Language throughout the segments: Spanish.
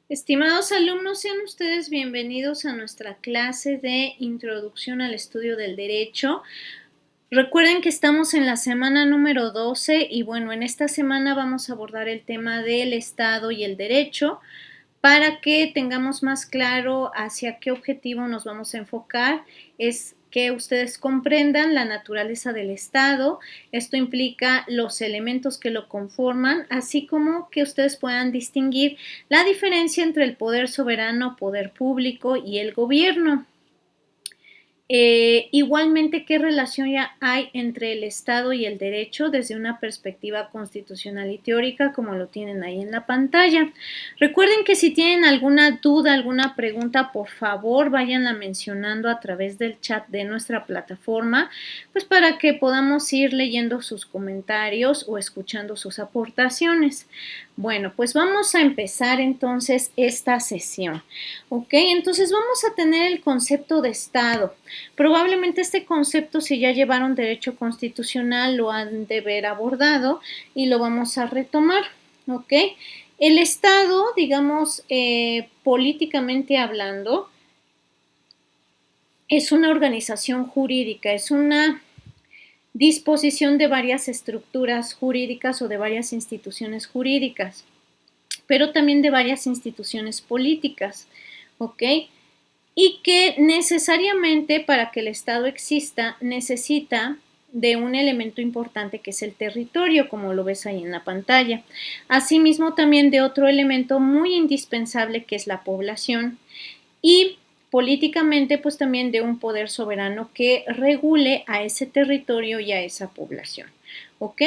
Estimados alumnos, sean ustedes bienvenidos a nuestra clase de Introducción al Estudio del Derecho. Recuerden que estamos en la semana número 12 y bueno, en esta semana vamos a abordar el tema del Estado y el Derecho para que tengamos más claro hacia qué objetivo nos vamos a enfocar. Es que ustedes comprendan la naturaleza del Estado. Esto implica los elementos que lo conforman, así como que ustedes puedan distinguir la diferencia entre el poder soberano, poder público y el gobierno. Igualmente, ¿qué relación ya hay entre el Estado y el derecho desde una perspectiva constitucional y teórica, como lo tienen ahí en la pantalla? Recuerden que si tienen alguna duda, alguna pregunta, por favor, váyanla mencionando a través del chat de nuestra plataforma, pues para que podamos ir leyendo sus comentarios o escuchando sus aportaciones. Bueno, pues vamos a empezar entonces esta sesión, ¿ok? Entonces vamos a tener el concepto de Estado. Probablemente este concepto, si ya llevaron derecho constitucional, lo han de haber abordado y lo vamos a retomar, ¿ok? El Estado, digamos, políticamente hablando, es una organización jurídica, es una disposición de varias estructuras jurídicas o de varias instituciones jurídicas, pero también de varias instituciones políticas, ¿ok? Y que necesariamente para que el Estado exista necesita de un elemento importante que es el territorio, como lo ves ahí en la pantalla. Asimismo, también de otro elemento muy indispensable que es la población y políticamente, pues también de un poder soberano que regule a ese territorio y a esa población, ¿ok?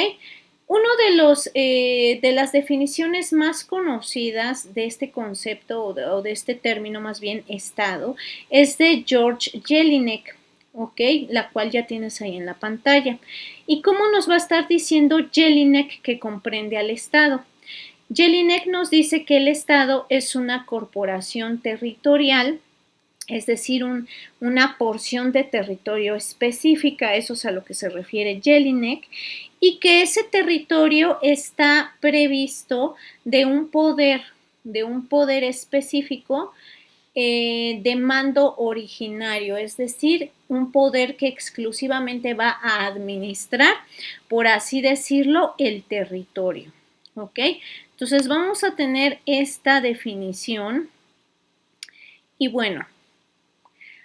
Uno de las definiciones más conocidas de este concepto o de este término, más bien Estado, es de George Jelinek, ¿ok? La cual ya tienes ahí en la pantalla. ¿Y cómo nos va a estar diciendo Jelinek que comprende al Estado? Jelinek nos dice que el Estado es una corporación territorial, es decir, una porción de territorio específica, eso es a lo que se refiere Jelinek, y que ese territorio está previsto de un poder específico de mando originario, es decir, un poder que exclusivamente va a administrar, por así decirlo, el territorio, ¿ok? Entonces vamos a tener esta definición y bueno,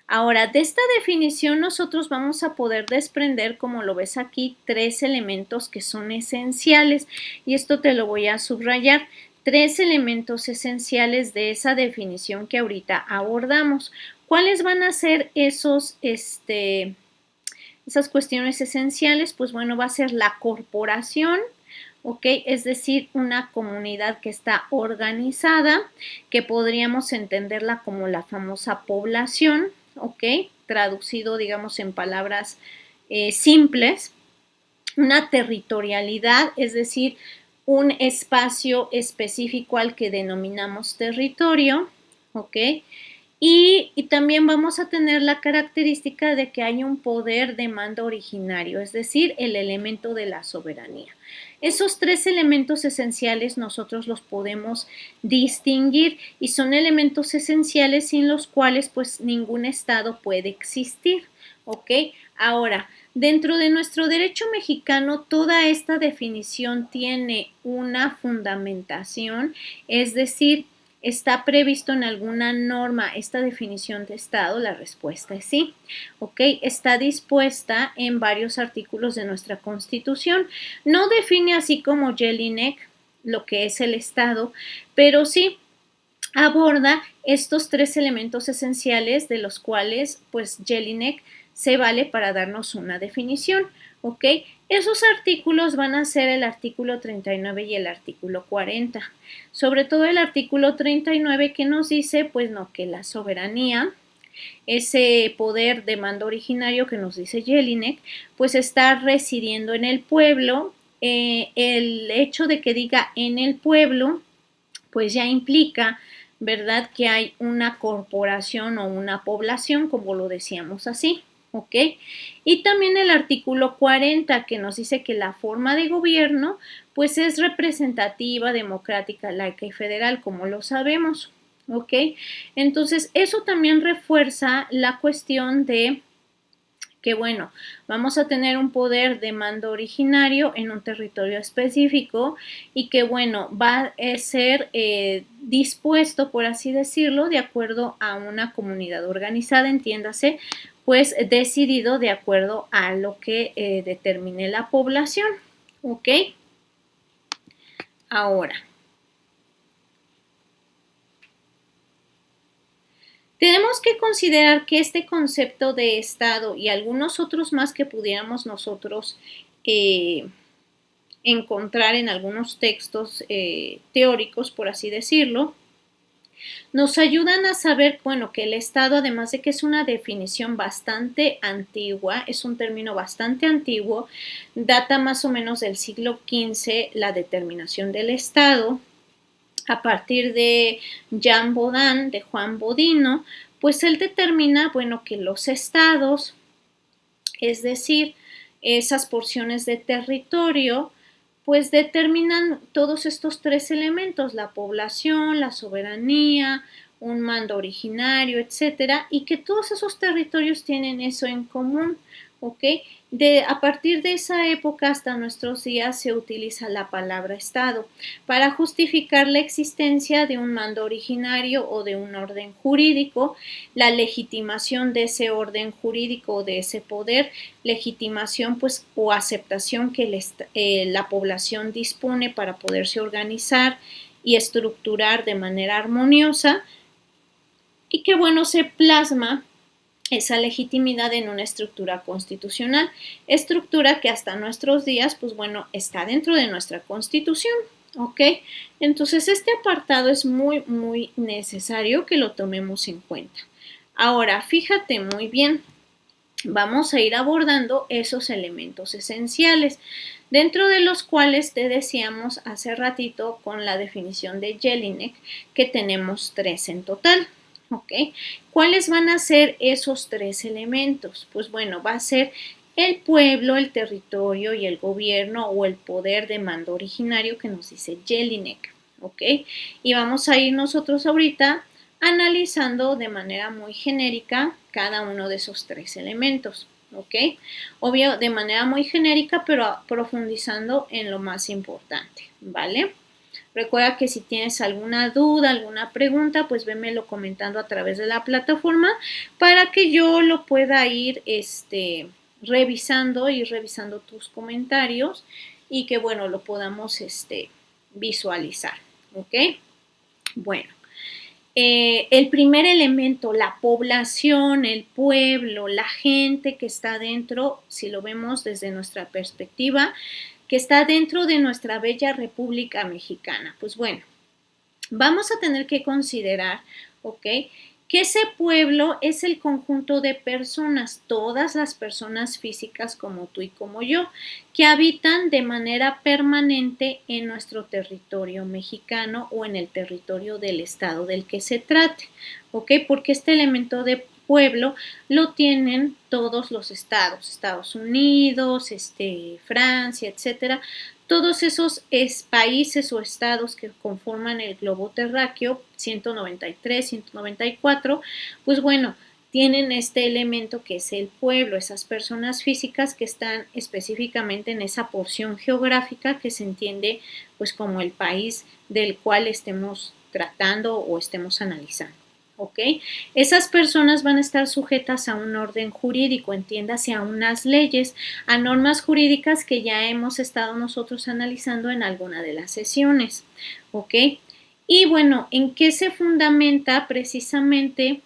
ahora, de esta definición nosotros vamos a poder desprender, como lo ves aquí, tres elementos que son esenciales y esto te lo voy a subrayar. Tres elementos esenciales de esa definición que ahorita abordamos. ¿Cuáles van a ser esas cuestiones esenciales? Pues bueno, va a ser la corporación, ¿ok? Es decir, una comunidad que está organizada, que podríamos entenderla como la famosa población, ¿ok? Traducido, digamos, en palabras simples. Una territorialidad, es decir, un espacio específico al que denominamos territorio, ¿ok? Y también vamos a tener la característica de que hay un poder de mando originario, es decir, el elemento de la soberanía. Esos tres elementos esenciales nosotros los podemos distinguir y son elementos esenciales sin los cuales pues ningún Estado puede existir, ¿ok? Ahora, dentro de nuestro derecho mexicano, toda esta definición tiene una fundamentación, es decir, ¿está previsto en alguna norma esta definición de Estado? La respuesta es sí, ¿ok? Está dispuesta en varios artículos de nuestra Constitución. No define así como Jelinek lo que es el Estado, pero sí aborda estos tres elementos esenciales de los cuales, pues, Jelinek se vale para darnos una definición, ¿ok? Esos artículos van a ser el artículo 39 y el artículo 40. Sobre todo el artículo 39 que nos dice, pues no, que la soberanía, ese poder de mando originario que nos dice Jelinek, pues está residiendo en el pueblo. El hecho de que diga en el pueblo, pues ya implica, ¿verdad?, que hay una corporación o una población, como lo decíamos así, ¿ok? Y también el artículo 40 que nos dice que la forma de gobierno pues es representativa, democrática, laica y federal, como lo sabemos, ¿ok? Entonces, eso también refuerza la cuestión de que, bueno, vamos a tener un poder de mando originario en un territorio específico y que, bueno, va a ser dispuesto, por así decirlo, de acuerdo a una comunidad organizada, entiéndase, pues decidido de acuerdo a lo que determine la población, ¿ok? Ahora, tenemos que considerar que este concepto de Estado y algunos otros más que pudiéramos nosotros encontrar en algunos textos teóricos, por así decirlo, nos ayudan a saber, bueno, que el Estado, además de que es una definición bastante antigua, es un término bastante antiguo, data más o menos del siglo XV la determinación del Estado, a partir de Jean Bodin, de Juan Bodino, pues él determina, bueno, que los estados, es decir, esas porciones de territorio, pues determinan todos estos tres elementos, la población, la soberanía, un mando originario, etcétera, y que todos esos territorios tienen eso en común, ¿ok? A partir de esa época hasta nuestros días se utiliza la palabra Estado para justificar la existencia de un mando originario o de un orden jurídico, la legitimación de ese orden jurídico o de ese poder, legitimación pues o aceptación que la población dispone para poderse organizar y estructurar de manera armoniosa y que bueno se plasma esa legitimidad en una estructura constitucional, estructura que hasta nuestros días, pues bueno, está dentro de nuestra constitución, ¿ok? Entonces este apartado es muy necesario que lo tomemos en cuenta. Ahora, fíjate muy bien, vamos a ir abordando esos elementos esenciales, dentro de los cuales te decíamos hace ratito con la definición de Jelinek que tenemos 3 en total. ¿Ok? ¿Cuáles van a ser esos 3 elementos? Pues bueno, va a ser el pueblo, el territorio y el gobierno o el poder de mando originario que nos dice Jelinek. ¿Ok? Y vamos a ir nosotros ahorita analizando de manera muy genérica cada uno de esos 3 elementos. ¿Ok? Obvio, de manera muy genérica, pero profundizando en lo más importante. ¿Vale? Recuerda que si tienes alguna duda, alguna pregunta, pues vémelo comentando a través de la plataforma para que yo lo pueda ir revisando tus comentarios y que, bueno, lo podamos visualizar. ¿Ok? Bueno. El primer elemento, la población, el pueblo, la gente que está dentro, si lo vemos desde nuestra perspectiva, que está dentro de nuestra bella República Mexicana. Pues bueno, vamos a tener que considerar, ¿ok? Que ese pueblo es el conjunto de personas, todas las personas físicas como tú y como yo, que habitan de manera permanente en nuestro territorio mexicano o en el territorio del estado del que se trate, ¿ok? Porque este elemento de pueblo lo tienen todos los estados, Estados Unidos, Francia, etcétera. Todos esos países o estados que conforman el globo terráqueo, 193, 194, pues bueno, tienen este elemento que es el pueblo, esas personas físicas que están específicamente en esa porción geográfica que se entiende pues como el país del cual estemos tratando o estemos analizando. ¿Ok? Esas personas van a estar sujetas a un orden jurídico, entiéndase a unas leyes, a normas jurídicas que ya hemos estado nosotros analizando en alguna de las sesiones. ¿Ok? Y bueno, ¿en qué se fundamenta precisamente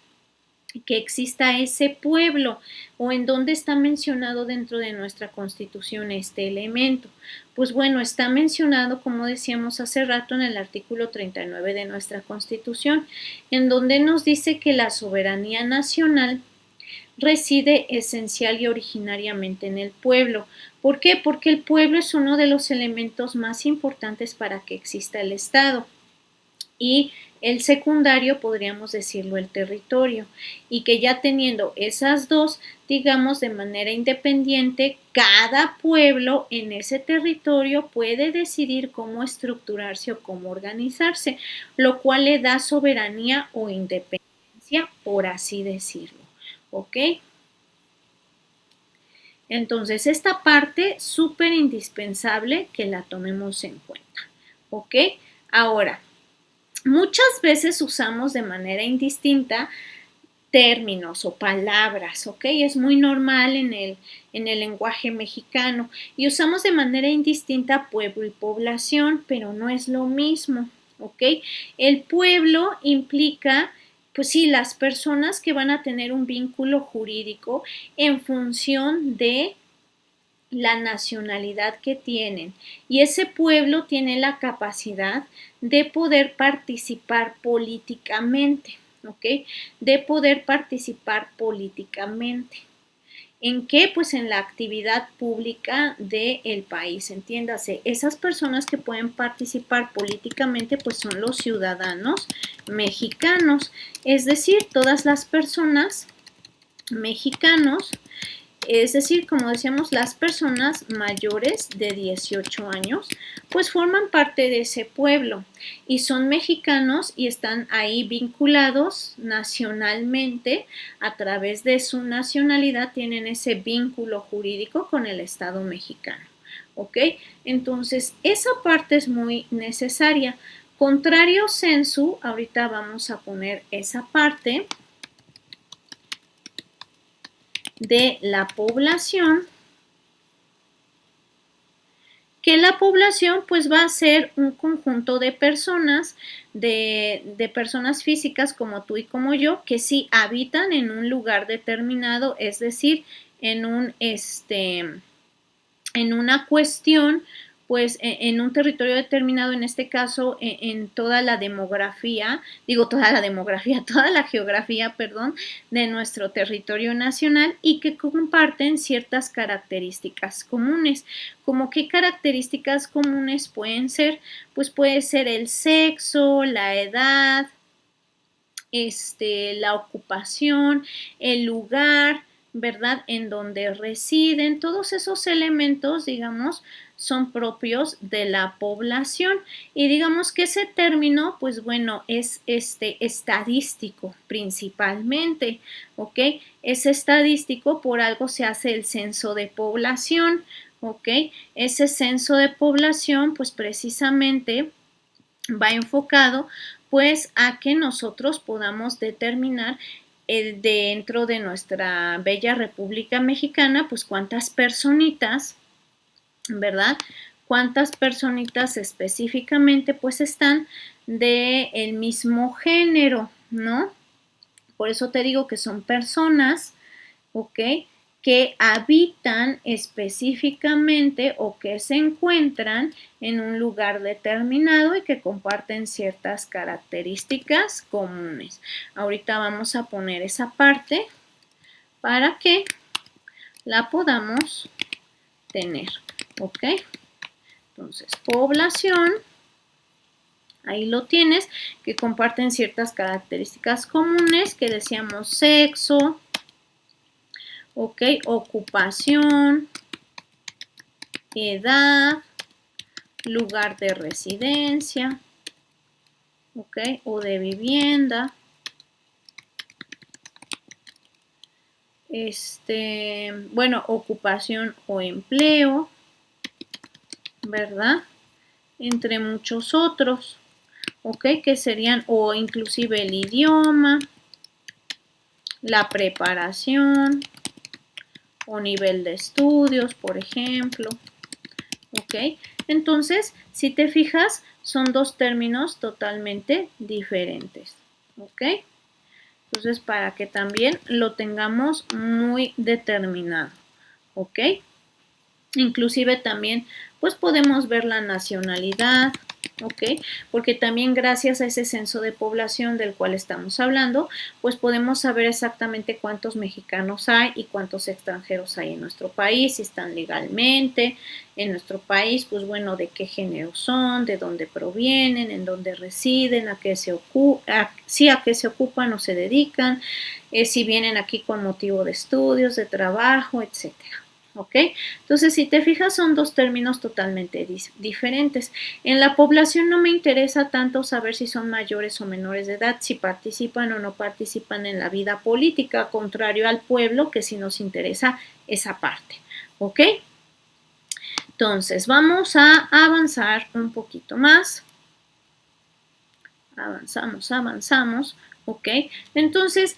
que exista ese pueblo o en dónde está mencionado dentro de nuestra constitución este elemento? Pues bueno, está mencionado, como decíamos hace rato, en el artículo 39 de nuestra constitución, en donde nos dice que la soberanía nacional reside esencial y originariamente en el pueblo. ¿Por qué? Porque el pueblo es uno de los elementos más importantes para que exista el Estado. y el secundario podríamos decirlo el territorio, y que ya teniendo esas dos, digamos de manera independiente, cada pueblo en ese territorio puede decidir cómo estructurarse o cómo organizarse, lo cual le da soberanía o independencia, por así decirlo, ¿ok? Entonces, esta parte súper indispensable que la tomemos en cuenta, ¿ok? Ahora, muchas veces usamos de manera indistinta términos o palabras, ¿ok? Es muy normal en el lenguaje mexicano y usamos de manera indistinta pueblo y población, pero no es lo mismo, ¿ok? El pueblo implica, pues sí, las personas que van a tener un vínculo jurídico en función de la nacionalidad que tienen, y ese pueblo tiene la capacidad de poder participar políticamente, ¿ok? De poder participar políticamente. ¿En qué? Pues en la actividad pública del país, entiéndase. Esas personas que pueden participar políticamente pues son los ciudadanos mexicanos, es decir, todas las personas mexicanos, es decir, como decíamos, las personas mayores de 18 años, pues forman parte de ese pueblo y son mexicanos y están ahí vinculados nacionalmente. A través de su nacionalidad tienen ese vínculo jurídico con el Estado mexicano, ¿ok? Entonces, esa parte es muy necesaria. Contrario sensu, ahorita vamos a poner esa parte de la población, que la población pues va a ser un conjunto de personas, de personas físicas como tú y como yo, que sí habitan en un lugar determinado, es decir, en un en una cuestión, pues en un territorio determinado, en este caso en toda la demografía, digo toda la demografía, toda la geografía, perdón, de nuestro territorio nacional, y que comparten ciertas características comunes. ¿Como qué características comunes pueden ser? Pues puede ser el sexo, la edad, la ocupación, el lugar, ¿verdad? En donde residen, todos esos elementos, digamos, son propios de la población, y digamos que ese término, pues bueno, es estadístico principalmente, ¿ok? Es estadístico, por algo se hace el censo de población, ¿ok? Ese censo de población, pues precisamente va enfocado pues a que nosotros podamos determinar dentro de nuestra bella República Mexicana, pues cuántas personitas, ¿verdad? Cuántas personitas específicamente pues están del mismo género, ¿no? Por eso te digo que son personas, ¿ok? Que habitan específicamente o que se encuentran en un lugar determinado y que comparten ciertas características comunes. Ahorita vamos a poner esa parte para que la podamos tener, ¿ok? Entonces, población, ahí lo tienes, que comparten ciertas características comunes, que decíamos sexo, ¿ok? Ocupación, edad, lugar de residencia, ¿ok? O de vivienda. Bueno, ocupación o empleo, ¿verdad? Entre muchos otros, ¿ok? Que serían, o inclusive el idioma, la preparación o nivel de estudios, por ejemplo, ¿ok? Entonces, si te fijas, son dos términos totalmente diferentes, ¿ok? Entonces, para que también lo tengamos muy determinado, ¿ok? Inclusive también, pues podemos ver la nacionalidad, ¿ok? Porque también gracias a ese censo de población del cual estamos hablando, pues podemos saber exactamente cuántos mexicanos hay y cuántos extranjeros hay en nuestro país, si están legalmente en nuestro país, pues bueno, de qué género son, de dónde provienen, en dónde residen, a qué se ocupan, sí, a qué se ocupan o se dedican, si vienen aquí con motivo de estudios, de trabajo, etcétera. ¿Ok? Entonces, si te fijas, son dos términos totalmente diferentes. En la población no me interesa tanto saber si son mayores o menores de edad, si participan o no participan en la vida política, contrario al pueblo, que sí nos interesa esa parte. ¿Ok? Entonces, vamos a avanzar un poquito más. Avanzamos. ¿Ok? Entonces,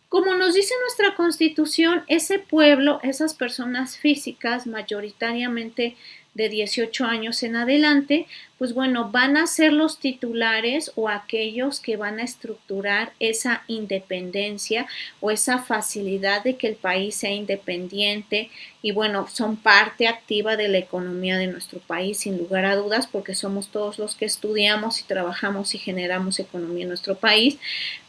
como nos dice nuestra Constitución, ese pueblo, esas personas físicas, mayoritariamente de 18 años en adelante, pues bueno, van a ser los titulares o aquellos que van a estructurar esa independencia o esa facilidad de que el país sea independiente y bueno, son parte activa de la economía de nuestro país, sin lugar a dudas, porque somos todos los que estudiamos y trabajamos y generamos economía en nuestro país,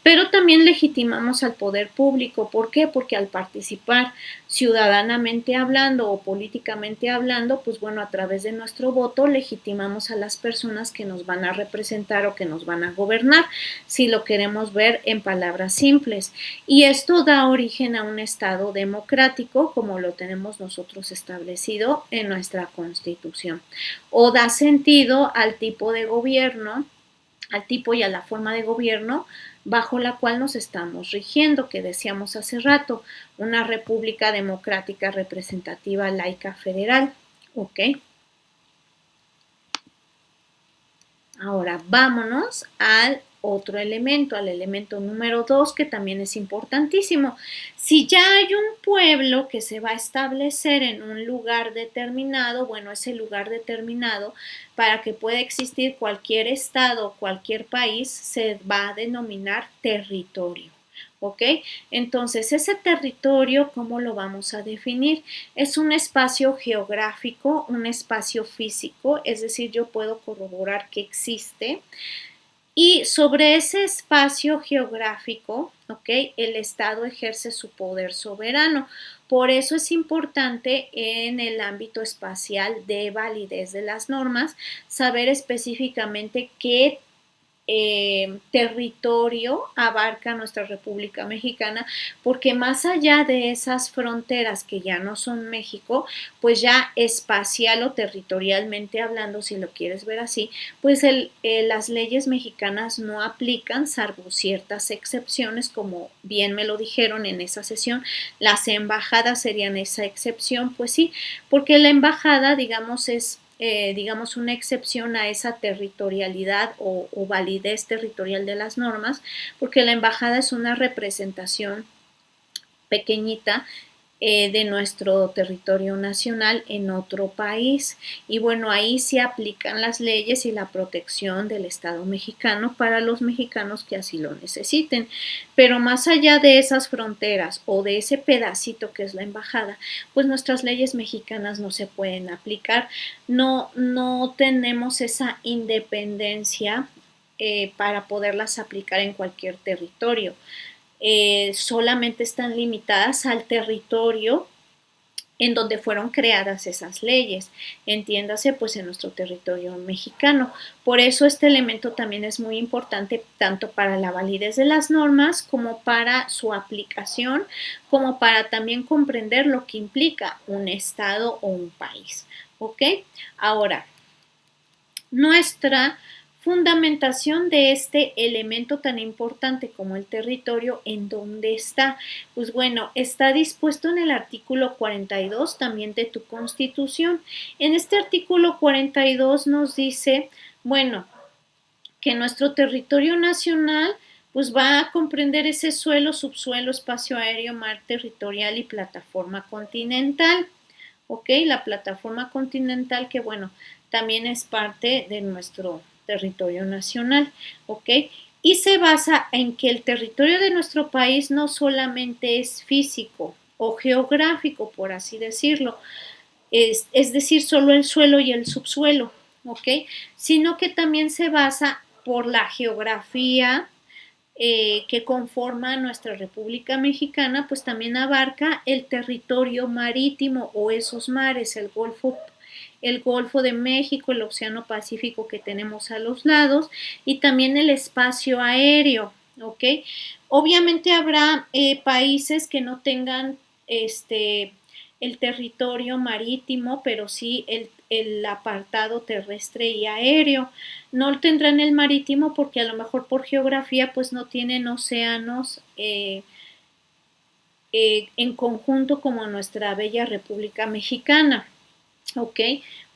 pero también legitimamos al poder público. ¿Por qué? Porque al participar ciudadanamente hablando o políticamente hablando, pues bueno, a través de nuestro voto legitimamos a las personas que nos van a representar o que nos van a gobernar, si lo queremos ver en palabras simples. Y esto da origen a un Estado democrático, como lo tenemos nosotros establecido en nuestra Constitución, o da sentido al tipo de gobierno, al tipo y a la forma de gobierno bajo la cual nos estamos rigiendo, que decíamos hace rato, una república democrática representativa laica federal. ¿Ok? Ahora vámonos al otro elemento, al elemento número 2, que también es importantísimo. Si ya hay un pueblo que se va a establecer en un lugar determinado, bueno, ese lugar determinado, para que pueda existir cualquier estado, cualquier país, se va a denominar territorio. ¿Ok? Entonces, ese territorio, ¿cómo lo vamos a definir? Es un espacio geográfico, un espacio físico, es decir, yo puedo corroborar que existe. Y sobre ese espacio geográfico, ¿ok? El Estado ejerce su poder soberano. Por eso es importante en el ámbito espacial de validez de las normas saber específicamente qué territorio abarca nuestra República Mexicana, porque más allá de esas fronteras que ya no son México, pues ya espacial o territorialmente hablando, si lo quieres ver así, pues las leyes mexicanas no aplican, salvo ciertas excepciones, como bien me lo dijeron en esa sesión, las embajadas serían esa excepción, pues sí, porque la embajada, digamos, es digamos, una excepción a esa territorialidad o validez territorial de las normas, porque la embajada es una representación pequeñita de nuestro territorio nacional en otro país. Y bueno, ahí se aplican las leyes y la protección del Estado mexicano para los mexicanos que así lo necesiten. Pero más allá de esas fronteras o de ese pedacito que es la embajada, pues nuestras leyes mexicanas no se pueden aplicar. No tenemos esa independencia para poderlas aplicar en cualquier territorio. Solamente están limitadas al territorio en donde fueron creadas esas leyes, entiéndase pues en nuestro territorio mexicano. Por eso este elemento también es muy importante tanto para la validez de las normas como para su aplicación, como para también comprender lo que implica un estado o un país. ¿Ok? Ahora, nuestra fundamentación de este elemento tan importante como el territorio, ¿en dónde está? Pues bueno, está dispuesto en el artículo 42 también de tu Constitución. En este artículo 42 nos dice, bueno, que nuestro territorio nacional pues va a comprender ese suelo, subsuelo, espacio aéreo, mar territorial y plataforma continental. ¿Ok? La plataforma continental que, bueno, también es parte de nuestro territorio nacional. ¿Ok? Y se basa en que el territorio de nuestro país no solamente es físico o geográfico, por así decirlo, es decir, solo el suelo y el subsuelo. ¿ok? Sino que también se basa por la geografía que conforma nuestra República Mexicana, pues también abarca el territorio marítimo o esos mares, el Golfo de México, el Océano Pacífico que tenemos a los lados y también el espacio aéreo, ¿ok? Obviamente habrá países que no tengan el territorio marítimo, pero sí el apartado terrestre y aéreo. No tendrán el marítimo porque a lo mejor por geografía pues no tienen océanos en conjunto como nuestra bella República Mexicana, ¿ok?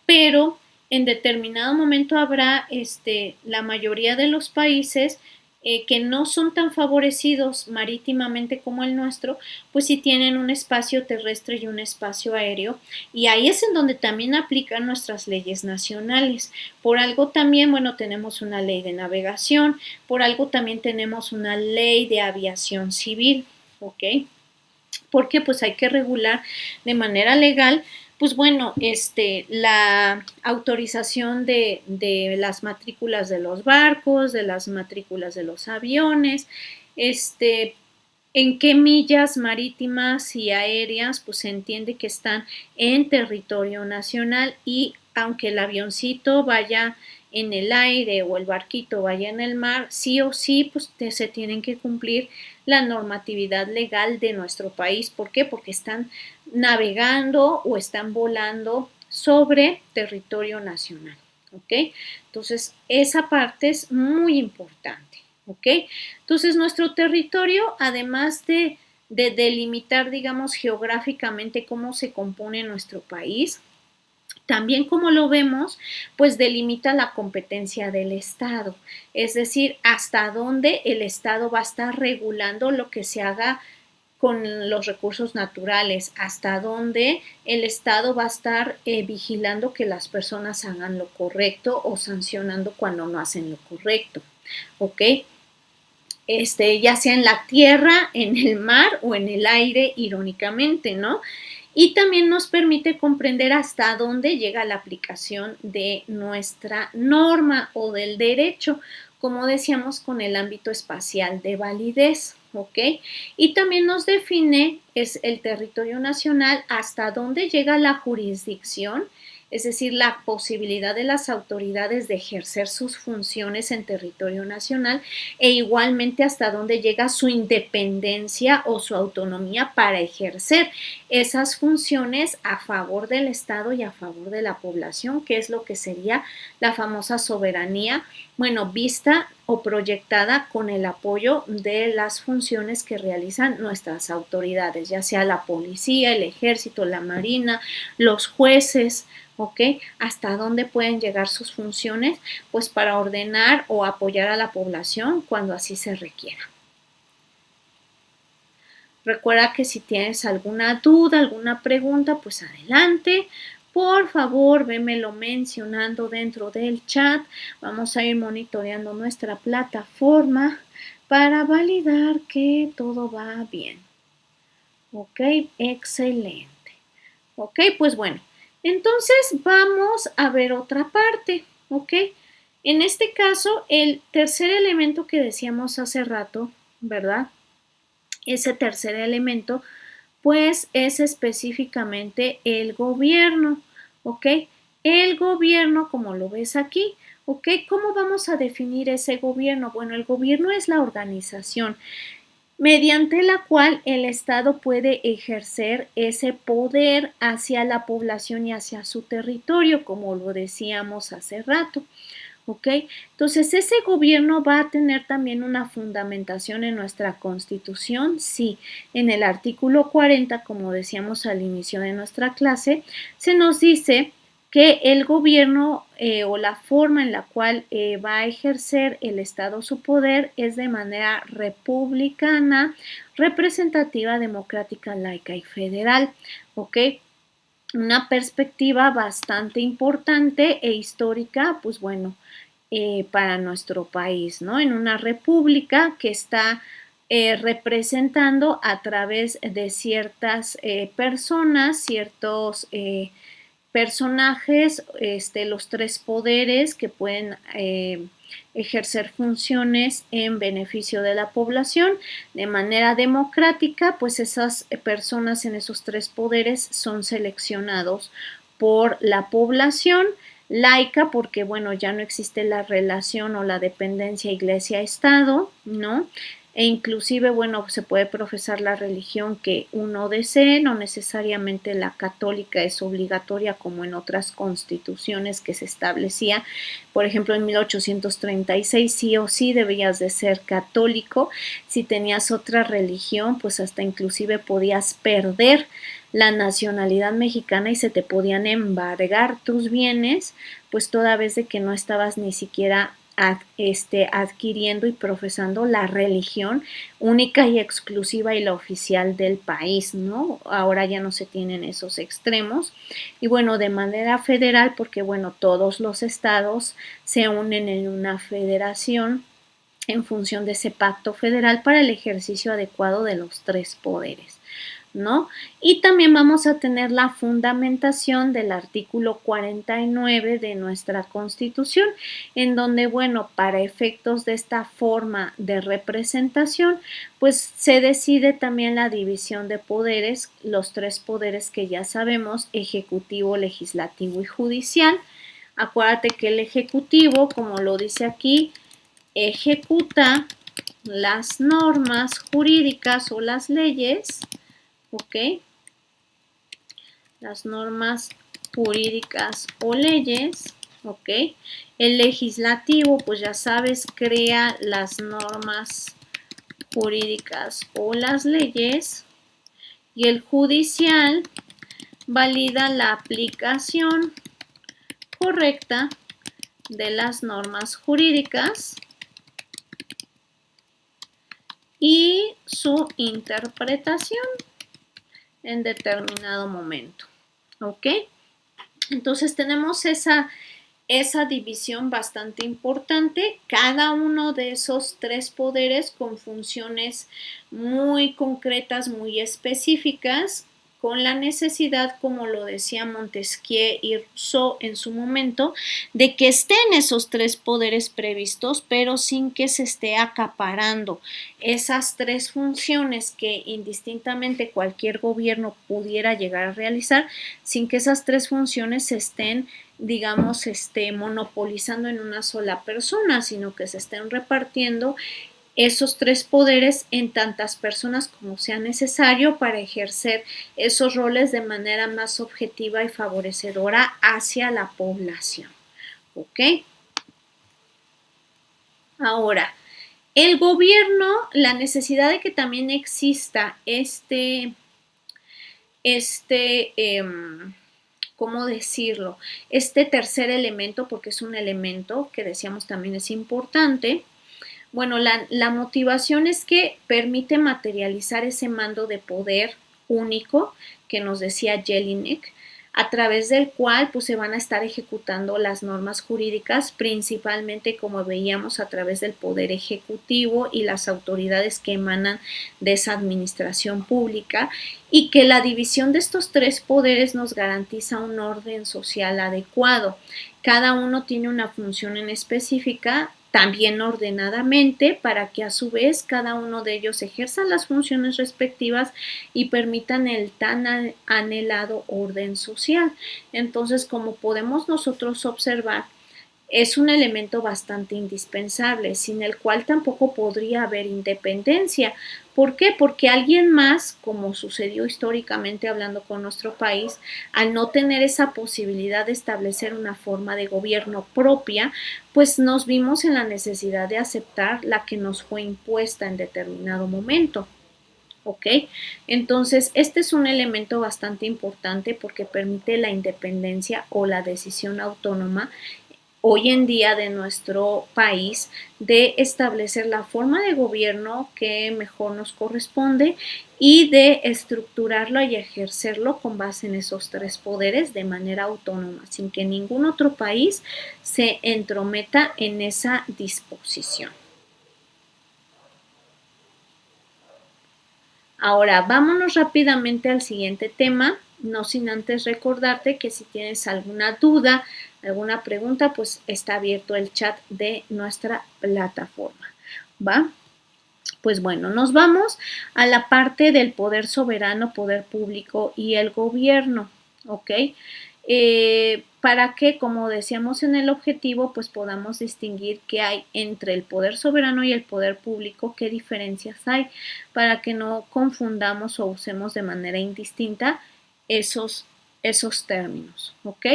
Pero en determinado momento habrá la mayoría de los países que no son tan favorecidos marítimamente como el nuestro, pues sí tienen un espacio terrestre y un espacio aéreo, y ahí es en donde también aplican nuestras leyes nacionales. Por algo también, bueno, tenemos una ley de navegación, por algo también tenemos una ley de aviación civil, ¿ok? Porque pues hay que regular de manera legal pues bueno, la autorización de las matrículas de los barcos, de las matrículas de los aviones, en qué millas marítimas y aéreas, pues se entiende que están en territorio nacional, y aunque el avioncito vaya en el aire o el barquito vaya en el mar, sí o sí, pues se tienen que cumplir la normatividad legal de nuestro país. ¿Por qué? Porque están navegando o están volando sobre territorio nacional, ¿ok? Entonces, esa parte es muy importante, ¿ok? Entonces, nuestro territorio, además de delimitar, digamos, geográficamente cómo se compone nuestro país, también, como lo vemos, pues delimita la competencia del Estado, es decir, hasta dónde el Estado va a estar regulando lo que se haga con los recursos naturales, hasta dónde el Estado va a estar vigilando que las personas hagan lo correcto o sancionando cuando no hacen lo correcto, ¿ok? Ya sea en la tierra, en el mar o en el aire, irónicamente, ¿no? Y también nos permite comprender hasta dónde llega la aplicación de nuestra norma o del derecho, como decíamos, con el ámbito espacial de validez, ¿ok? Y también nos define es el territorio nacional, hasta dónde llega la jurisdicción, es decir, la posibilidad de las autoridades de ejercer sus funciones en territorio nacional, e igualmente hasta dónde llega su independencia o su autonomía para ejercer esas funciones a favor del Estado y a favor de la población, que es lo que sería la famosa soberanía, bueno, vista o proyectada con el apoyo de las funciones que realizan nuestras autoridades, ya sea la policía, el ejército, la marina, los jueces, ¿ok? ¿Hasta dónde pueden llegar sus funciones? Pues para ordenar o apoyar a la población cuando así se requiera. Recuerda que si tienes alguna duda, alguna pregunta, pues adelante. Por favor, vémelo mencionando dentro del chat. Vamos a ir monitoreando nuestra plataforma para validar que todo va bien. Ok, excelente. Ok, pues bueno, entonces vamos a ver otra parte. Ok, en este caso, el tercer elemento que decíamos hace rato, ¿verdad? Ese tercer elemento, pues es específicamente el gobierno, ¿ok? El gobierno, como lo ves aquí, ¿ok? ¿Cómo vamos a definir ese gobierno? Bueno, el gobierno es la organización mediante la cual el Estado puede ejercer ese poder hacia la población y hacia su territorio, como lo decíamos hace rato. ¿Ok? Entonces, ¿ese gobierno va a tener también una fundamentación en nuestra Constitución? Sí, en el artículo 40, como decíamos al inicio de nuestra clase, se nos dice que el gobierno o la forma en la cual va a ejercer el Estado su poder es de manera republicana, representativa, democrática, laica y federal. ¿Ok? Una perspectiva bastante importante e histórica, pues bueno, para nuestro país, ¿no? En una república que está representando a través de ciertas personas, ciertos personajes, los tres poderes que pueden ejercer funciones en beneficio de la población de manera democrática, pues esas personas en esos tres poderes son seleccionados por la población laica, porque bueno, ya no existe la relación o la dependencia iglesia-estado, ¿no? E inclusive, bueno, se puede profesar la religión que uno desee, no necesariamente la católica es obligatoria como en otras constituciones que se establecía. Por ejemplo, en 1836 sí o sí debías de ser católico. Si tenías otra religión, pues hasta inclusive podías perder la nacionalidad mexicana y se te podían embargar tus bienes, pues toda vez de que no estabas ni siquiera adquiriendo y profesando la religión única y exclusiva y la oficial del país, ¿no? Ahora ya no se tienen esos extremos. Y bueno, de manera federal, porque bueno, todos los estados se unen en una federación en función de ese pacto federal para el ejercicio adecuado de los tres poderes, ¿no? Y también vamos a tener la fundamentación del artículo 49 de nuestra Constitución, en donde, bueno, para efectos de esta forma de representación, pues se decide también la división de poderes, los tres poderes que ya sabemos, ejecutivo, legislativo y judicial. Acuérdate que el ejecutivo, como lo dice aquí, ejecuta las normas jurídicas o las leyes, ¿ok? Las normas jurídicas o leyes, ¿ok? El legislativo, pues ya sabes, crea las normas jurídicas o las leyes, y el judicial valida la aplicación correcta de las normas jurídicas y su interpretación en determinado momento, ¿ok? Entonces tenemos esa división bastante importante, cada uno de esos tres poderes con funciones muy concretas, muy específicas, con la necesidad, como lo decía Montesquieu y Rousseau en su momento, de que estén esos tres poderes previstos, pero sin que se esté acaparando esas tres funciones que indistintamente cualquier gobierno pudiera llegar a realizar, sin que esas tres funciones se estén, digamos, monopolizando en una sola persona, sino que se estén repartiendo esos tres poderes en tantas personas como sea necesario para ejercer esos roles de manera más objetiva y favorecedora hacia la población. ¿Ok? Ahora, el gobierno, la necesidad de que también exista ¿cómo decirlo? Este tercer elemento, porque es un elemento que decíamos también es importante. Bueno, la motivación es que permite materializar ese mando de poder único que nos decía Jelinek, a través del cual pues se van a estar ejecutando las normas jurídicas, principalmente como veíamos a través del poder ejecutivo y las autoridades que emanan de esa administración pública, y que la división de estos tres poderes nos garantiza un orden social adecuado. Cada uno tiene una función en específica, también ordenadamente, para que a su vez cada uno de ellos ejerza las funciones respectivas y permitan el tan anhelado orden social. Entonces, como podemos nosotros observar, es un elemento bastante indispensable, sin el cual tampoco podría haber independencia. ¿Por qué? Porque alguien más, como sucedió históricamente hablando con nuestro país, al no tener esa posibilidad de establecer una forma de gobierno propia, pues nos vimos en la necesidad de aceptar la que nos fue impuesta en determinado momento. ¿Ok? Entonces, este es un elemento bastante importante porque permite la independencia o la decisión autónoma hoy en día de nuestro país de establecer la forma de gobierno que mejor nos corresponde y de estructurarlo y ejercerlo con base en esos tres poderes de manera autónoma, sin que ningún otro país se entrometa en esa disposición. Ahora, vámonos rápidamente al siguiente tema, No sin antes recordarte que si tienes alguna duda, alguna pregunta, pues está abierto el chat de nuestra plataforma, ¿va? Pues bueno, nos vamos a la parte del poder soberano, poder público y el gobierno, ¿ok? Para que, como decíamos en el objetivo, pues podamos distinguir qué hay entre el poder soberano y el poder público, qué diferencias hay, para que no confundamos o usemos de manera indistinta esos términos, ¿ok?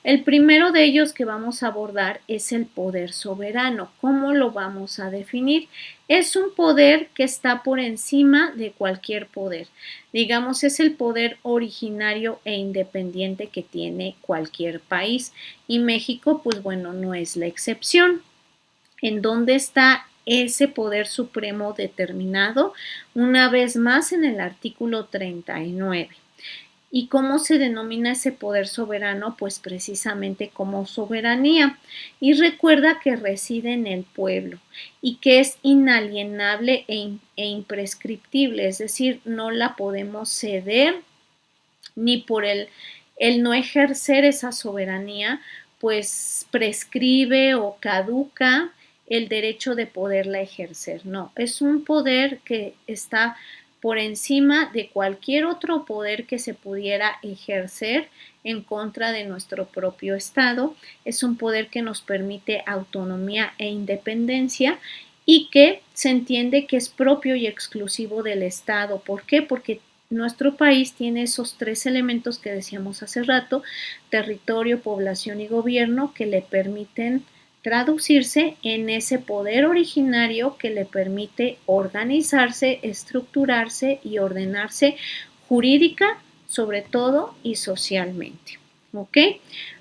El primero de ellos que vamos a abordar es el poder soberano. ¿Cómo lo vamos a definir? Es un poder que está por encima de cualquier poder. Digamos, es el poder originario e independiente que tiene cualquier país. Y México, pues bueno, no es la excepción. ¿En dónde está ese poder supremo determinado? Una vez más en el artículo 39. ¿Y cómo se denomina ese poder soberano? Pues precisamente como soberanía. Y recuerda que reside en el pueblo y que es inalienable e imprescriptible, es decir, no la podemos ceder ni por el no ejercer esa soberanía, pues prescribe o caduca el derecho de poderla ejercer. No, es un poder que está por encima de cualquier otro poder que se pudiera ejercer en contra de nuestro propio Estado. Es un poder que nos permite autonomía e independencia y que se entiende que es propio y exclusivo del Estado. ¿Por qué? Porque nuestro país tiene esos tres elementos que decíamos hace rato: territorio, población y gobierno, que le permiten traducirse en ese poder originario que le permite organizarse, estructurarse y ordenarse jurídica, sobre todo, y socialmente. ¿Ok?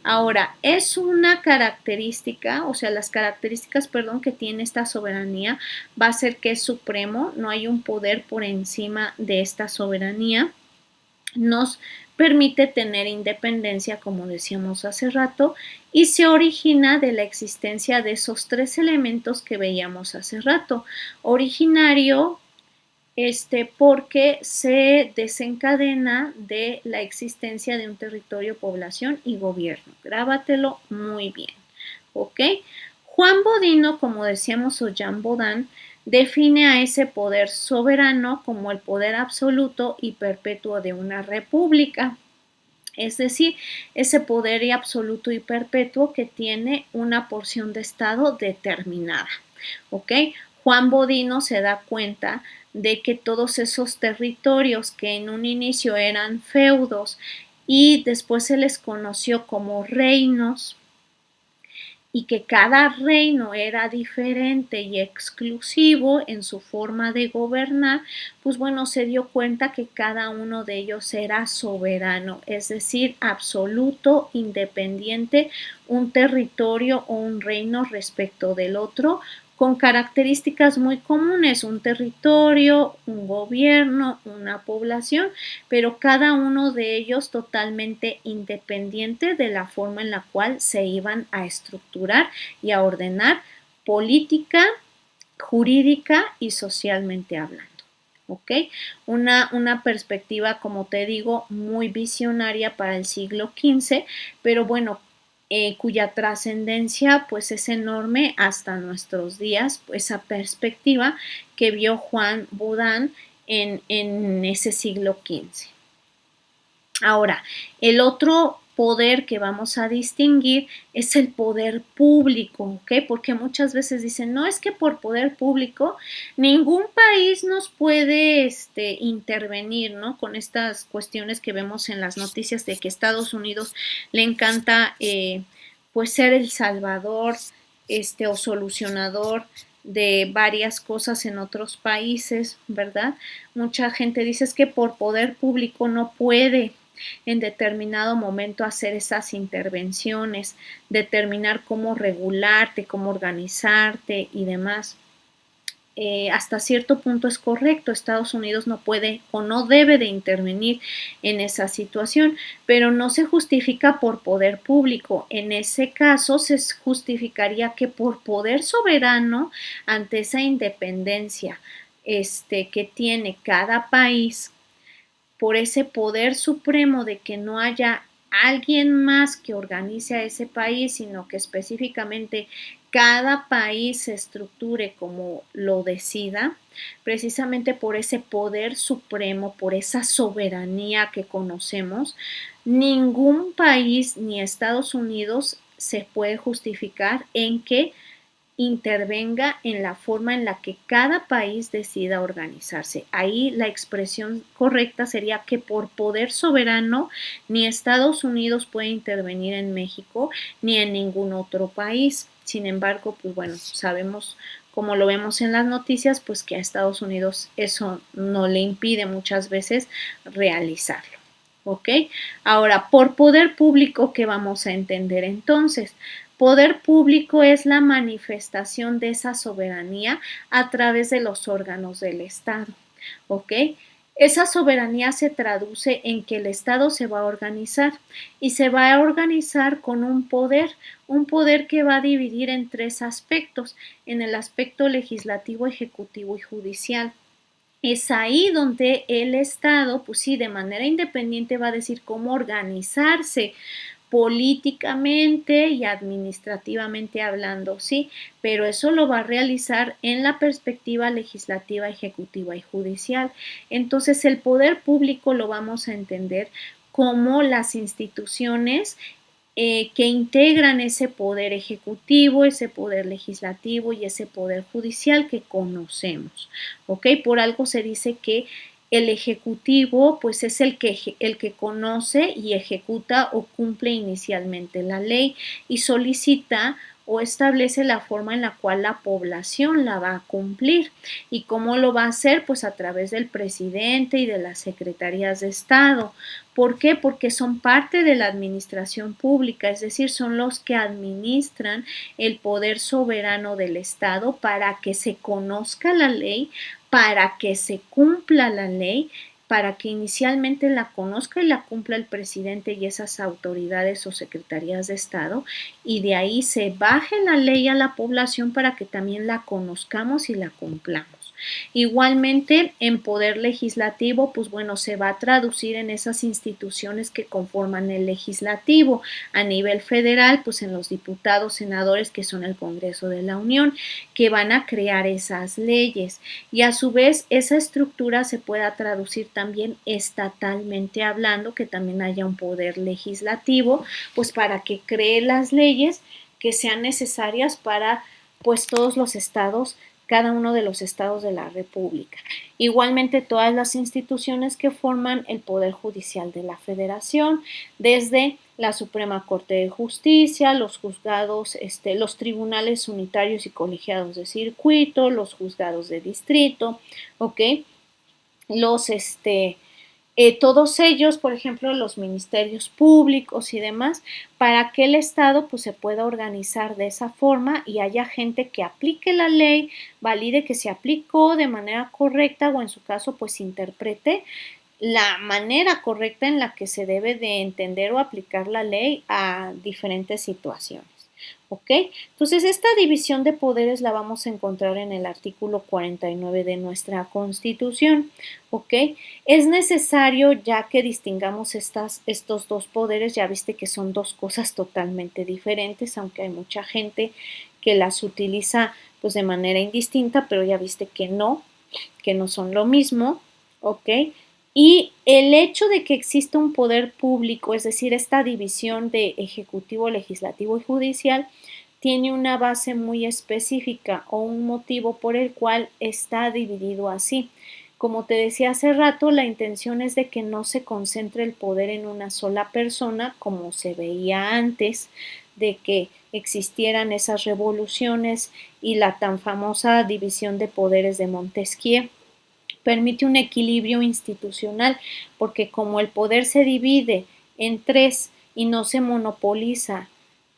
Ahora, es una característica, o sea, las características, perdón, que tiene esta soberanía va a ser que es supremo, no hay un poder por encima de esta soberanía. Nos permite tener independencia, como decíamos hace rato, y se origina de la existencia de esos tres elementos que veíamos hace rato. Originario, porque se desencadena de la existencia de un territorio, población y gobierno. Grábatelo muy bien, ¿ok? Juan Bodino, como decíamos, o Jean Bodin, define a ese poder soberano como el poder absoluto y perpetuo de una república. Es decir, ese poder absoluto y perpetuo que tiene una porción de Estado determinada, ¿ok? Juan Bodino se da cuenta de que todos esos territorios que en un inicio eran feudos y después se les conoció como reinos, y que cada reino era diferente y exclusivo en su forma de gobernar, pues bueno, se dio cuenta que cada uno de ellos era soberano, es decir, absoluto, independiente, un territorio o un reino respecto del otro, con características muy comunes: un territorio, un gobierno, una población, pero cada uno de ellos totalmente independiente de la forma en la cual se iban a estructurar y a ordenar política, jurídica y socialmente hablando. ¿Ok? Una perspectiva, como te digo, muy visionaria para el siglo XV, pero bueno, cuya trascendencia pues es enorme hasta nuestros días, pues, esa perspectiva que vio Juan Bodin en ese siglo XV. Ahora, el otro poder que vamos a distinguir es el poder público, ¿ok? Porque muchas veces dicen, no, es que por poder público ningún país nos puede intervenir, ¿no? Con estas cuestiones que vemos en las noticias de que Estados Unidos le encanta pues ser el salvador o solucionador de varias cosas en otros países, ¿verdad? Mucha gente dice es que por poder público no puede en determinado momento hacer esas intervenciones, determinar cómo regularte, cómo organizarte y demás. Hasta cierto punto es correcto, Estados Unidos no puede o no debe de intervenir en esa situación, pero no se justifica por poder público. En ese caso se justificaría que por poder soberano, ante esa independencia que tiene cada país, por ese poder supremo de que no haya alguien más que organice a ese país, sino que específicamente cada país se estructure como lo decida, precisamente por ese poder supremo, por esa soberanía que conocemos, ningún país ni Estados Unidos se puede justificar en que intervenga en la forma en la que cada país decida organizarse. Ahí la expresión correcta sería que por poder soberano ni Estados Unidos puede intervenir en México ni en ningún otro país. Sin embargo, pues bueno, sabemos, como lo vemos en las noticias, pues que a Estados Unidos eso no le impide muchas veces realizarlo. ¿Ok? Ahora, por poder público, ¿qué vamos a entender entonces? Poder público es la manifestación de esa soberanía a través de los órganos del Estado. ¿Ok? Esa soberanía se traduce en que el Estado se va a organizar y se va a organizar con un poder que va a dividir en tres aspectos, en el aspecto legislativo, ejecutivo y judicial. Es ahí donde el Estado, pues sí, de manera independiente va a decir cómo organizarse políticamente y administrativamente hablando, sí, pero eso lo va a realizar en la perspectiva legislativa, ejecutiva y judicial. Entonces, el poder público lo vamos a entender como las instituciones que integran ese poder ejecutivo, ese poder legislativo y ese poder judicial que conocemos, ¿ok? Por algo se dice que el ejecutivo pues es el que conoce y ejecuta o cumple inicialmente la ley y solicita o establece la forma en la cual la población la va a cumplir. ¿Y cómo lo va a hacer? Pues a través del presidente y de las secretarías de Estado. ¿Por qué? Porque son parte de la administración pública, es decir, son los que administran el poder soberano del Estado para que se conozca la ley, para que se cumpla la ley, para que inicialmente la conozca y la cumpla el presidente y esas autoridades o secretarías de Estado, y de ahí se baje la ley a la población para que también la conozcamos y la cumplamos. Igualmente, en poder legislativo, pues bueno, se va a traducir en esas instituciones que conforman el legislativo. A nivel federal, pues en los diputados, senadores, que son el Congreso de la Unión, que van a crear esas leyes. Y a su vez, esa estructura se pueda traducir también estatalmente hablando, que también haya un poder legislativo, pues para que cree las leyes que sean necesarias para pues todos los estados, cada uno de los estados de la República. Igualmente, todas las instituciones que forman el Poder Judicial de la Federación, desde la Suprema Corte de Justicia, los juzgados, los tribunales unitarios y colegiados de circuito, los juzgados de distrito, ¿ok? Los, todos ellos, por ejemplo, los ministerios públicos y demás, para que el Estado pues, se pueda organizar de esa forma y haya gente que aplique la ley, valide que se aplicó de manera correcta o en su caso pues interprete la manera correcta en la que se debe de entender o aplicar la ley a diferentes situaciones. ¿Ok? Entonces, esta división de poderes la vamos a encontrar en el artículo 49 de nuestra Constitución. ¿Ok? Es necesario, ya que distingamos estos dos poderes, ya viste que son dos cosas totalmente diferentes, aunque hay mucha gente que las utiliza pues de manera indistinta, pero ya viste que no son lo mismo. ¿Ok? Y el hecho de que exista un poder público, es decir, esta división de ejecutivo, legislativo y judicial, tiene una base muy específica o un motivo por el cual está dividido así. Como te decía hace rato, la intención es de que no se concentre el poder en una sola persona, como se veía antes de que existieran esas revoluciones y la tan famosa división de poderes de Montesquieu. Permite un equilibrio institucional, porque como el poder se divide en tres y no se monopoliza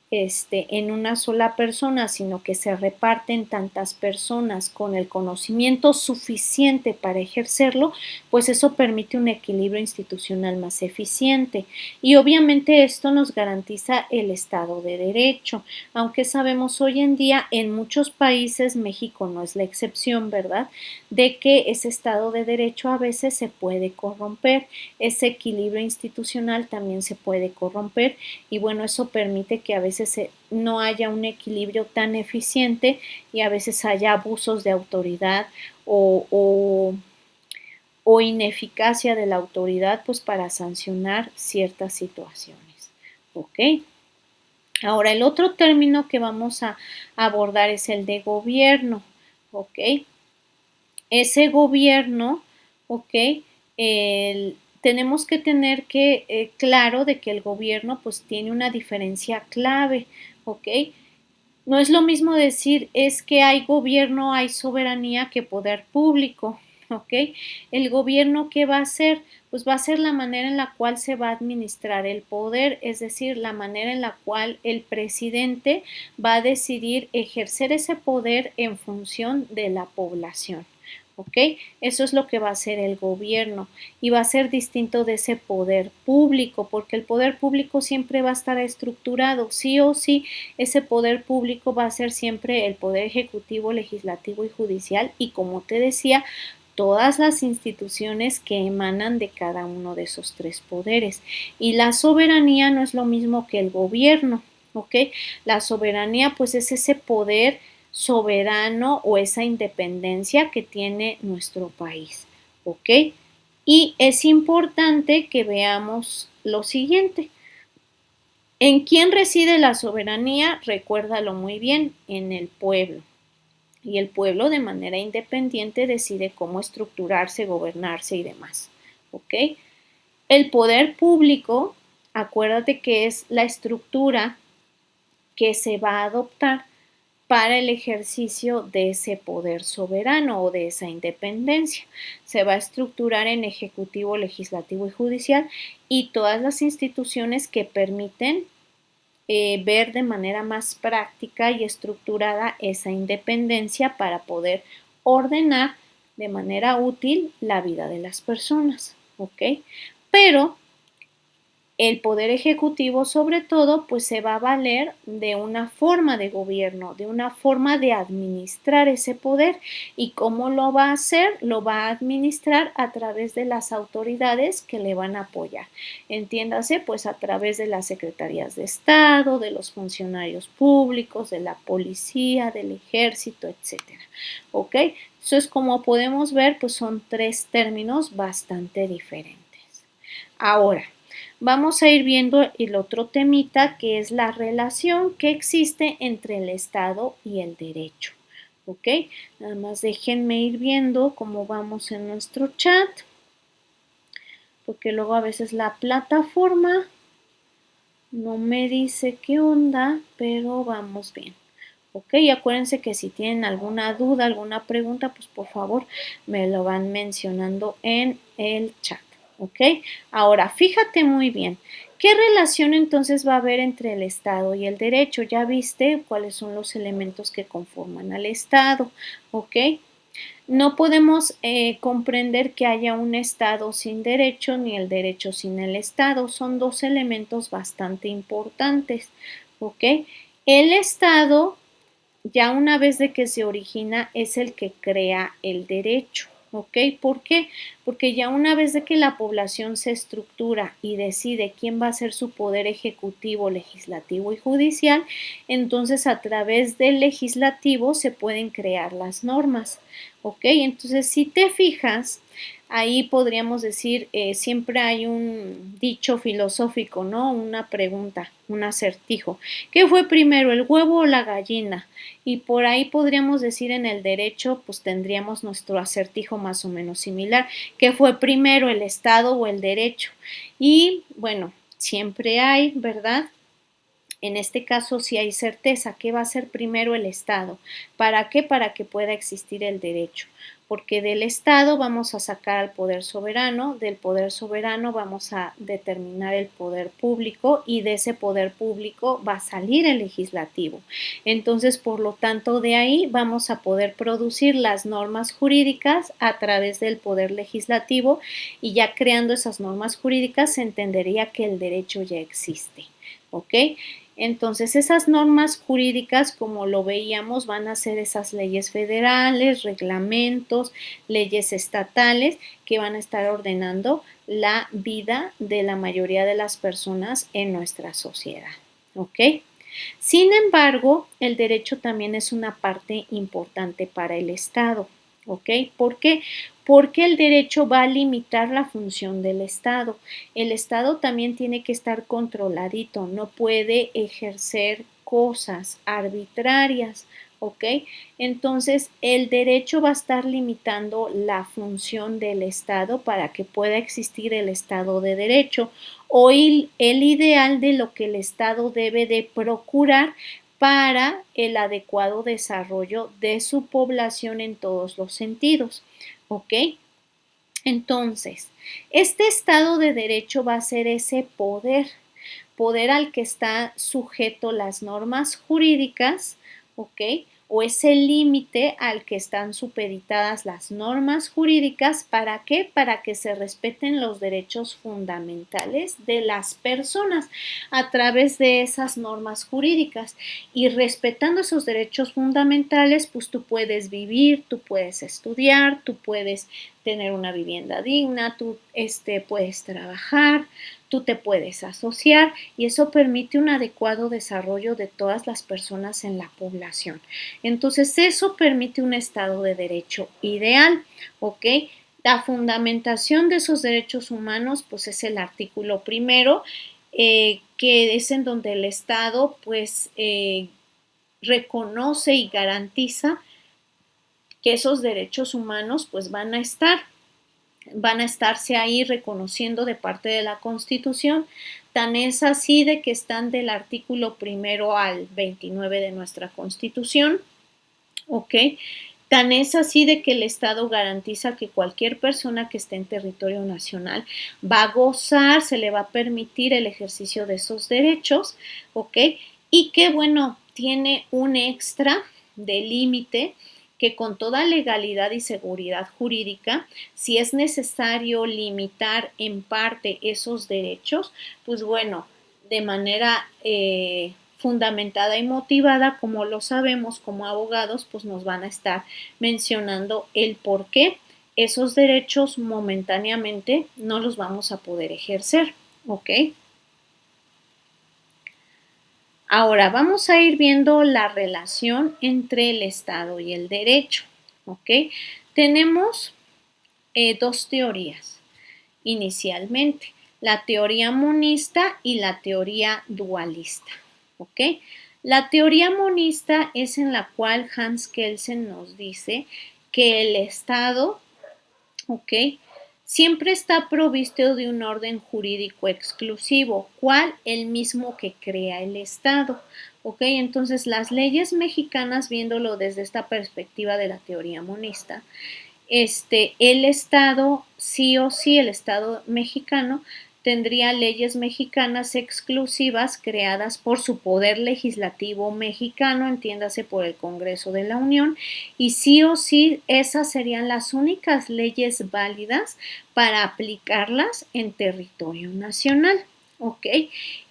en una sola persona, sino que se reparten tantas personas con el conocimiento suficiente para ejercerlo, pues eso permite un equilibrio institucional más eficiente. Y obviamente esto nos garantiza el Estado de Derecho, aunque sabemos hoy en día en muchos países, México no es la excepción, ¿verdad?, de que ese Estado de Derecho a veces se puede corromper, ese equilibrio institucional también se puede corromper y bueno, eso permite que a veces no haya un equilibrio tan eficiente y a veces haya abusos de autoridad o ineficacia de la autoridad pues para sancionar ciertas situaciones. ¿Ok? Ahora, el otro término que vamos a abordar es el de gobierno. ¿Ok? Ese gobierno, ¿ok? Tenemos que tener claro de que el gobierno pues tiene una diferencia clave, ¿ok? No es lo mismo decir es que hay gobierno, hay soberanía que poder público, ¿ok? El gobierno, ¿qué va a hacer? Pues va a ser la manera en la cual se va a administrar el poder, es decir, la manera en la cual el presidente va a decidir ejercer ese poder en función de la población. ¿Ok? Eso es lo que va a hacer el gobierno y va a ser distinto de ese poder público, porque el poder público siempre va a estar estructurado, sí o sí, ese poder público va a ser siempre el poder ejecutivo, legislativo y judicial y como te decía, todas las instituciones que emanan de cada uno de esos tres poderes. Y la soberanía no es lo mismo que el gobierno, ¿ok? La soberanía pues es ese poder soberano o esa independencia que tiene nuestro país, ¿ok? Y es importante que veamos lo siguiente. ¿En quién reside la soberanía? Recuérdalo muy bien, en el pueblo. Y el pueblo de manera independiente decide cómo estructurarse, gobernarse y demás, ¿ok? El poder público, acuérdate que es la estructura que se va a adoptar para el ejercicio de ese poder soberano o de esa independencia. Se va a estructurar en ejecutivo, legislativo y judicial y todas las instituciones que permiten ver de manera más práctica y estructurada esa independencia para poder ordenar de manera útil la vida de las personas, ¿ok? Pero el poder ejecutivo, sobre todo, pues se va a valer de una forma de gobierno, de una forma de administrar ese poder. ¿Y cómo lo va a hacer? Lo va a administrar a través de las autoridades que le van a apoyar. Entiéndase, pues a través de las secretarías de Estado, de los funcionarios públicos, de la policía, del ejército, etcétera. ¿Ok? Entonces, como podemos ver, pues son tres términos bastante diferentes. Ahora, vamos a ir viendo el otro temita que es la relación que existe entre el Estado y el derecho. ¿Ok? Nada más déjenme ir viendo cómo vamos en nuestro chat, porque luego a veces la plataforma no me dice qué onda, pero vamos bien. ¿Ok? Y acuérdense que si tienen alguna duda, alguna pregunta, pues por favor me lo van mencionando en el chat. ¿Ok? Ahora, fíjate muy bien, ¿qué relación entonces va a haber entre el Estado y el derecho? Ya viste cuáles son los elementos que conforman al Estado, ¿ok? No podemos comprender que haya un Estado sin derecho ni el derecho sin el Estado. Son dos elementos bastante importantes, ¿ok? El Estado, ya una vez de que se origina, es el que crea el derecho. ¿Ok? ¿Por qué? Porque ya una vez de que la población se estructura y decide quién va a ser su poder ejecutivo, legislativo y judicial, entonces a través del legislativo se pueden crear las normas. ¿Ok? Entonces, si te fijas, ahí podríamos decir, siempre hay un dicho filosófico, ¿no? Una pregunta, un acertijo. ¿Qué fue primero, el huevo o la gallina? Y por ahí podríamos decir en el derecho, pues tendríamos nuestro acertijo más o menos similar. ¿Qué fue primero, el Estado o el derecho? Y bueno, siempre hay, ¿verdad? En este caso, sí hay certeza que va a ser primero el Estado. ¿Para qué? Para que pueda existir el derecho. Porque del Estado vamos a sacar al poder soberano, del poder soberano vamos a determinar el poder público y de ese poder público va a salir el legislativo. Entonces, por lo tanto, de ahí vamos a poder producir las normas jurídicas a través del poder legislativo y ya creando esas normas jurídicas se entendería que el derecho ya existe. ¿Ok? Entonces, esas normas jurídicas, como lo veíamos, van a ser esas leyes federales, reglamentos, leyes estatales que van a estar ordenando la vida de la mayoría de las personas en nuestra sociedad. ¿Ok? Sin embargo, el derecho también es una parte importante para el Estado. ¿Ok? ¿Por qué? Porque el derecho va a limitar la función del Estado. El Estado también tiene que estar controladito, no puede ejercer cosas arbitrarias, ¿ok? Entonces, el derecho va a estar limitando la función del Estado para que pueda existir el Estado de Derecho o el ideal de lo que el Estado debe de procurar para el adecuado desarrollo de su población en todos los sentidos, ¿ok? Entonces, este Estado de Derecho va a ser ese poder al que está sujeto las normas jurídicas, ¿ok? O ese límite al que están supeditadas las normas jurídicas. ¿Para qué? Para que se respeten los derechos fundamentales de las personas a través de esas normas jurídicas. Y respetando esos derechos fundamentales, pues tú puedes vivir, tú puedes estudiar, tú puedes tener una vivienda digna, tú puedes trabajar, tú te puedes asociar y eso permite un adecuado desarrollo de todas las personas en la población. Entonces, eso permite un Estado de Derecho ideal, ¿ok? La fundamentación de esos derechos humanos, pues es el artículo primero, que es en donde el Estado, pues, reconoce y garantiza que esos derechos humanos, pues, van a estarse ahí reconociendo de parte de la Constitución. Tan es así de que están del artículo primero al 29 de nuestra Constitución, ¿ok? Tan es así de que el Estado garantiza que cualquier persona que esté en territorio nacional va a gozar, se le va a permitir el ejercicio de esos derechos, ¿ok? Y que, bueno, tiene un extra de límite que con toda legalidad y seguridad jurídica, si es necesario limitar en parte esos derechos, pues bueno, de manera fundamentada y motivada, como lo sabemos como abogados, pues nos van a estar mencionando el por qué esos derechos momentáneamente no los vamos a poder ejercer, ¿ok? Ahora vamos a ir viendo la relación entre el Estado y el derecho, ¿ok? Tenemos dos teorías inicialmente, la teoría monista y la teoría dualista, ¿ok? La teoría monista es en la cual Hans Kelsen nos dice que el Estado, ¿ok? Siempre está provisto de un orden jurídico exclusivo, ¿cuál? El mismo que crea el Estado, ¿ok? Entonces, las leyes mexicanas, viéndolo desde esta perspectiva de la teoría monista, el Estado, sí o sí, el Estado mexicano tendría leyes mexicanas exclusivas creadas por su poder legislativo mexicano, entiéndase por el Congreso de la Unión, y sí o sí esas serían las únicas leyes válidas para aplicarlas en territorio nacional. ¿Ok?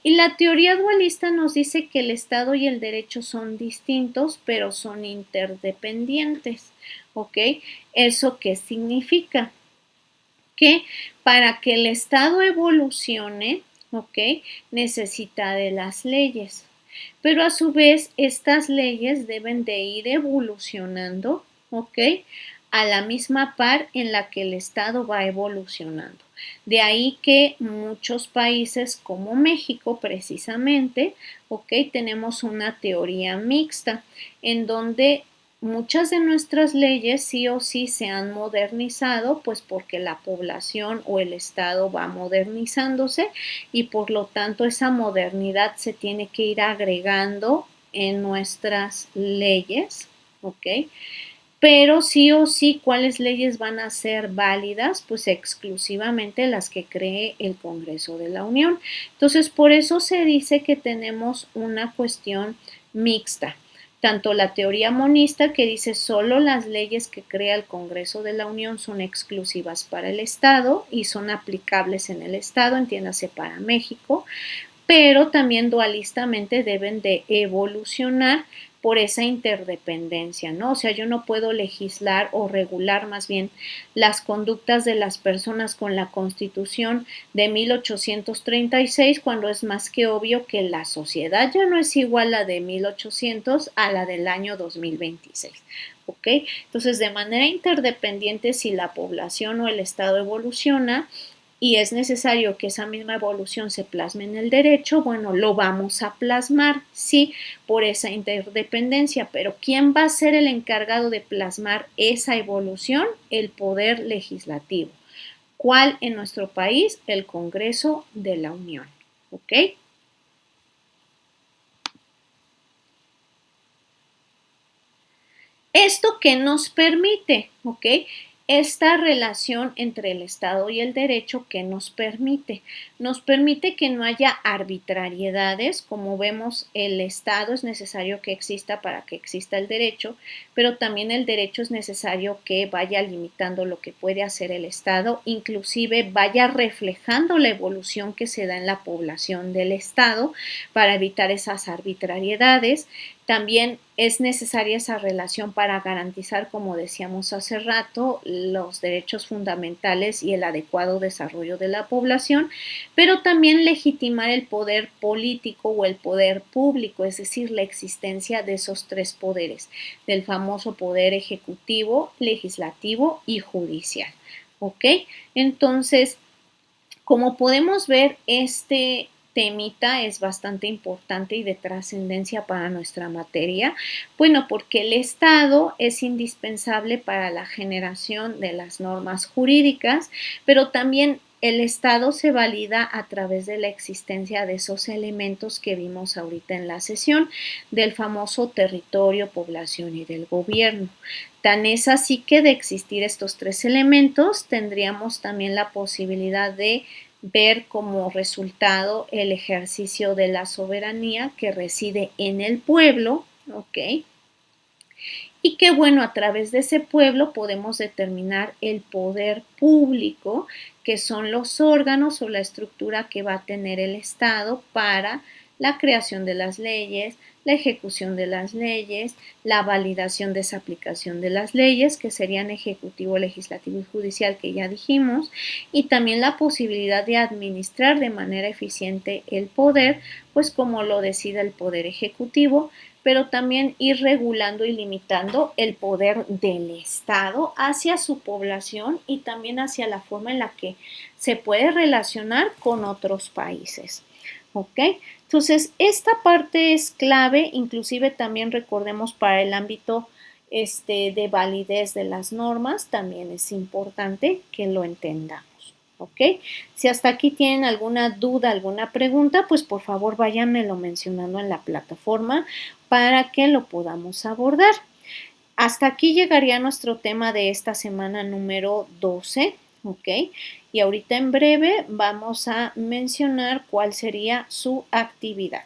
Y la teoría dualista nos dice que el Estado y el derecho son distintos, pero son interdependientes. ¿Ok? ¿Eso qué significa? Que para que el Estado evolucione, ¿ok? Necesita de las leyes. Pero a su vez, estas leyes deben de ir evolucionando, ¿ok? A la misma par en la que el Estado va evolucionando. De ahí que muchos países como México, precisamente, ¿ok? Tenemos una teoría mixta en donde muchas de nuestras leyes sí o sí se han modernizado, pues porque la población o el Estado va modernizándose y por lo tanto esa modernidad se tiene que ir agregando en nuestras leyes, ¿ok? Pero sí o sí, ¿cuáles leyes van a ser válidas? Pues exclusivamente las que cree el Congreso de la Unión. Entonces, por eso se dice que tenemos una cuestión mixta. Tanto la teoría monista, que dice solo las leyes que crea el Congreso de la Unión son exclusivas para el Estado y son aplicables en el Estado, entiéndase para México, pero también dualistamente deben de evolucionar por esa interdependencia, ¿no? O sea, yo no puedo legislar o regular más bien las conductas de las personas con la Constitución de 1836 cuando es más que obvio que la sociedad ya no es igual a la de 1800 a la del año 2026. ¿Ok? Entonces, de manera interdependiente, si la población o el Estado evoluciona, y es necesario que esa misma evolución se plasme en el derecho, bueno, lo vamos a plasmar, sí, por esa interdependencia, pero ¿quién va a ser el encargado de plasmar esa evolución? El poder legislativo. ¿Cuál en nuestro país? El Congreso de la Unión, ¿ok? Esto que nos permite, ¿ok? Esta relación entre el Estado y el derecho que nos permite que no haya arbitrariedades, como vemos, el Estado es necesario que exista para que exista el derecho, pero también el derecho es necesario que vaya limitando lo que puede hacer el Estado, inclusive vaya reflejando la evolución que se da en la población del Estado para evitar esas arbitrariedades. También es necesaria esa relación para garantizar, como decíamos hace rato, los derechos fundamentales y el adecuado desarrollo de la población, pero también legitimar el poder político o el poder público, es decir, la existencia de esos tres poderes, del famoso poder ejecutivo, legislativo y judicial. ¿Ok? Entonces, como podemos ver, este temita es bastante importante y de trascendencia para nuestra materia. Bueno, porque el Estado es indispensable para la generación de las normas jurídicas, pero también el Estado se valida a través de la existencia de esos elementos que vimos ahorita en la sesión, del famoso territorio, población y del gobierno. Tan es así que de existir estos tres elementos, tendríamos también la posibilidad de ver como resultado el ejercicio de la soberanía que reside en el pueblo, ¿ok? Y que bueno, a través de ese pueblo podemos determinar el poder público, que son los órganos o la estructura que va a tener el Estado para la creación de las leyes, la ejecución de las leyes, la validación de esa aplicación de las leyes, que serían ejecutivo, legislativo y judicial, que ya dijimos, y también la posibilidad de administrar de manera eficiente el poder, pues como lo decida el poder ejecutivo, pero también ir regulando y limitando el poder del Estado hacia su población y también hacia la forma en la que se puede relacionar con otros países. ¿Ok? Entonces, esta parte es clave, inclusive también recordemos para el ámbito de validez de las normas, también es importante que lo entendamos. ¿Ok? Si hasta aquí tienen alguna duda, alguna pregunta, pues por favor váyanmelo mencionando en la plataforma para que lo podamos abordar. Hasta aquí llegaría nuestro tema de esta semana número 12, ¿ok? Y ahorita en breve vamos a mencionar cuál sería su actividad.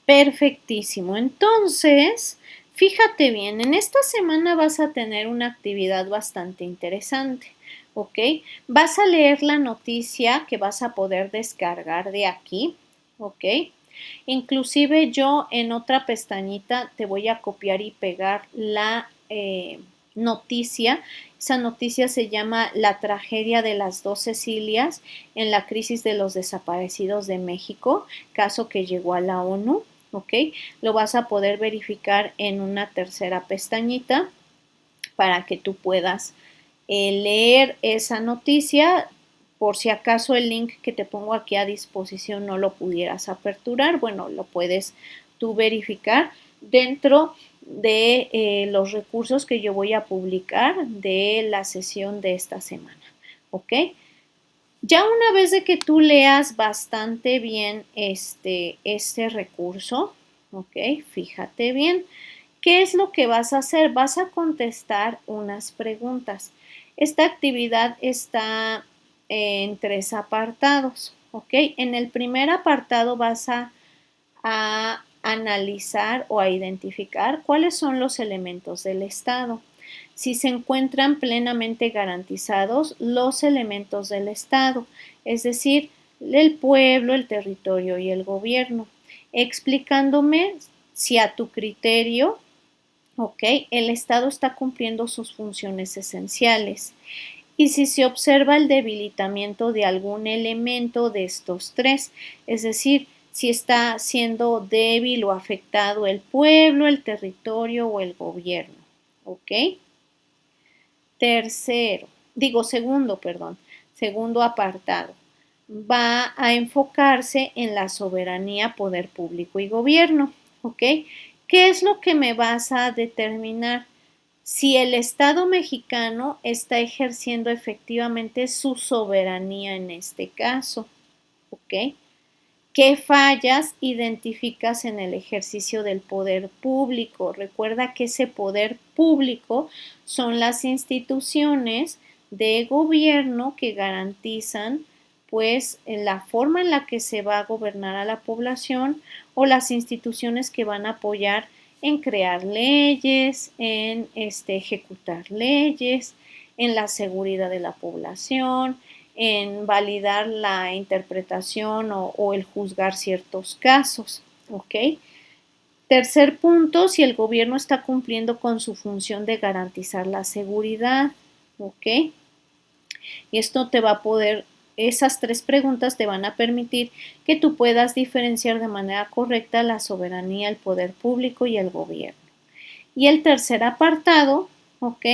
Perfectísimo. Entonces, Fíjate bien, en esta semana vas a tener una actividad bastante interesante, ¿ok? Vas a leer la noticia que vas a poder descargar de aquí, ¿ok? Inclusive yo en otra pestañita te voy a copiar y pegar la noticia. Esa noticia se llama La tragedia de las dos Cecilias en la crisis de los desaparecidos de México, caso que llegó a la ONU. ¿Ok? Lo vas a poder verificar en una tercera pestañita para que tú puedas leer esa noticia. Por si acaso el link que te pongo aquí a disposición no lo pudieras aperturar, bueno, lo puedes tú verificar dentro de los recursos que yo voy a publicar de la sesión de esta semana. ¿Ok? Ya una vez de que tú leas bastante bien este recurso, ¿ok? Fíjate bien, ¿qué es lo que vas a hacer? Vas a contestar unas preguntas. Esta actividad está en 3 apartados, ¿ok? En el primer apartado vas a analizar o a identificar cuáles son los elementos del Estado. Si se encuentran plenamente garantizados los elementos del Estado, es decir, el pueblo, el territorio y el gobierno, explicándome si a tu criterio, ok, el Estado está cumpliendo sus funciones esenciales y si se observa el debilitamiento de algún elemento de estos tres, es decir, si está siendo débil o afectado el pueblo, el territorio o el gobierno, ¿ok? Segundo apartado, va a enfocarse en la soberanía, poder público y gobierno, ¿ok? ¿Qué es lo que me vas a determinar? Si el Estado mexicano está ejerciendo efectivamente su soberanía en este caso, ¿ok? ¿Qué fallas identificas en el ejercicio del poder público? Recuerda que ese poder público son las instituciones de gobierno que garantizan pues la forma en la que se va a gobernar a la población o las instituciones que van a apoyar en crear leyes, en ejecutar leyes, en la seguridad de la población, en validar la interpretación o el juzgar ciertos casos, ¿ok? Tercer punto, si el gobierno está cumpliendo con su función de garantizar la seguridad, ¿ok? Y esto te va a poder, esas 3 preguntas te van a permitir que tú puedas diferenciar de manera correcta la soberanía, el poder público y el gobierno. Y el tercer apartado, ¿ok?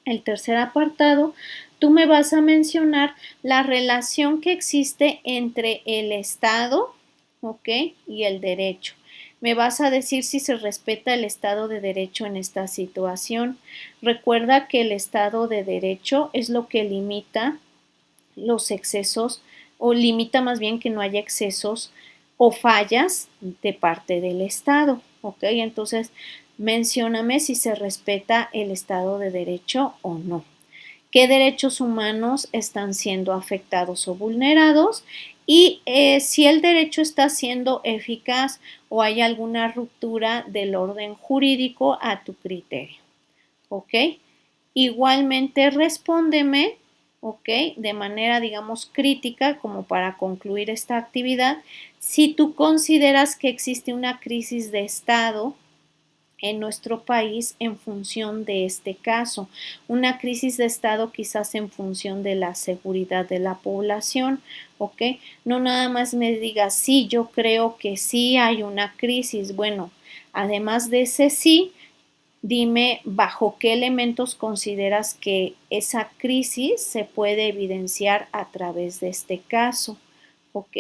El tercer apartado, tú me vas a mencionar la relación que existe entre el Estado, ¿ok? Y el derecho. Me vas a decir si se respeta el Estado de Derecho en esta situación. Recuerda que el Estado de Derecho es lo que limita los excesos o limita más bien que no haya excesos o fallas de parte del Estado, ¿ok? Entonces, mencióname si se respeta el Estado de Derecho o no. ¿Qué derechos humanos están siendo afectados o vulnerados? Y si el derecho está siendo eficaz o hay alguna ruptura del orden jurídico a tu criterio. ¿Ok? Igualmente respóndeme, ¿ok? De manera, digamos, crítica, como para concluir esta actividad, si tú consideras que existe una crisis de Estado en nuestro país en función de este caso, una crisis de Estado quizás en función de la seguridad de la población, ¿ok? No nada más me digas, sí, yo creo que sí hay una crisis. Bueno, además de ese sí, dime bajo qué elementos consideras que esa crisis se puede evidenciar a través de este caso, ¿ok?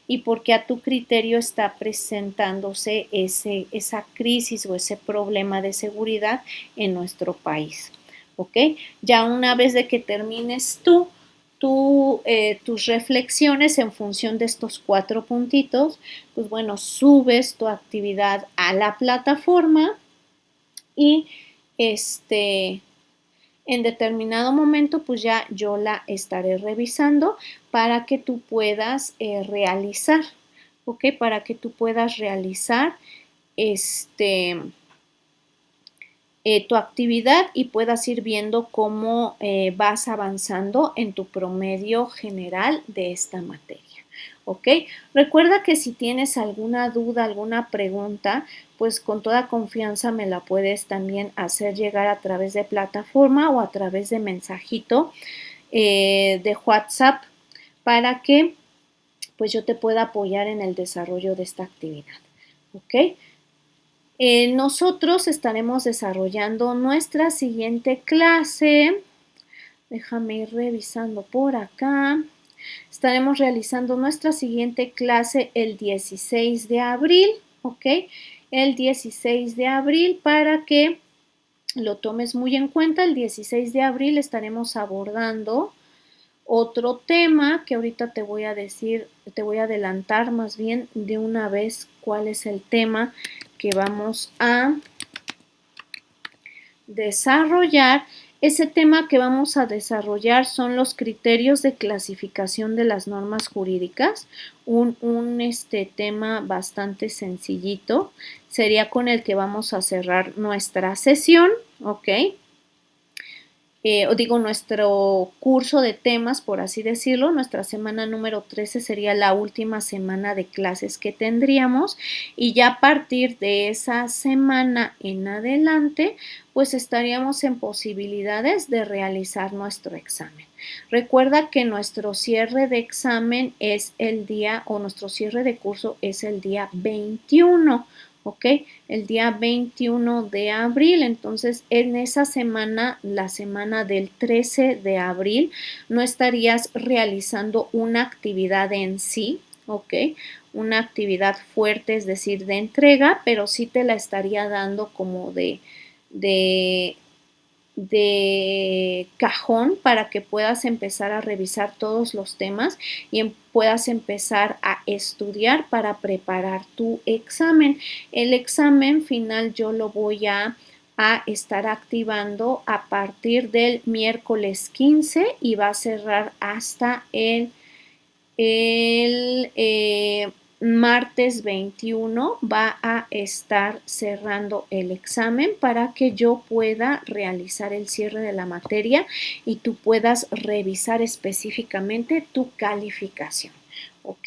Y por qué a tu criterio está presentándose esa crisis o ese problema de seguridad en nuestro país, ¿ok? Ya una vez de que termines tus reflexiones en función de estos 4 puntitos, pues bueno, subes tu actividad a la plataforma y en determinado momento pues ya yo la estaré revisando para que tú puedas ¿ok? Para que tú puedas realizar tu actividad y puedas ir viendo cómo vas avanzando en tu promedio general de esta materia. ¿Ok? Recuerda que si tienes alguna duda, alguna pregunta, pues con toda confianza me la puedes también hacer llegar a través de plataforma o a través de mensajito de WhatsApp para que pues yo te pueda apoyar en el desarrollo de esta actividad. ¿Ok? Nosotros estaremos desarrollando nuestra siguiente clase. Déjame ir revisando por acá. Estaremos realizando nuestra siguiente clase el 16 de abril, ¿ok? El 16 de abril para que lo tomes muy en cuenta. El 16 de abril estaremos abordando otro tema que ahorita te voy a decir, te voy a adelantar más bien de una vez cuál es el tema que vamos a desarrollar. Ese tema que vamos a desarrollar son los criterios de clasificación de las normas jurídicas, un tema bastante sencillito, sería con el que vamos a cerrar nuestra sesión, ¿ok? Nuestro curso de temas, por así decirlo. Nuestra semana número 13 sería la última semana de clases que tendríamos y ya a partir de esa semana en adelante, pues estaríamos en posibilidades de realizar nuestro examen. Recuerda que nuestro cierre de examen es el día, o nuestro cierre de curso es el día 21. ¿Ok? El día 21 de abril, entonces en esa semana, la semana del 13 de abril, no estarías realizando una actividad en sí, ¿ok? Una actividad fuerte, es decir, de entrega, pero sí te la estaría dando como de cajón para que puedas empezar a revisar todos los temas y puedas empezar a estudiar para preparar tu examen. El examen final yo lo voy a estar activando a partir del miércoles 15 y va a cerrar hasta el martes 21 va a estar cerrando el examen para que yo pueda realizar el cierre de la materia y tú puedas revisar específicamente tu calificación, ¿ok?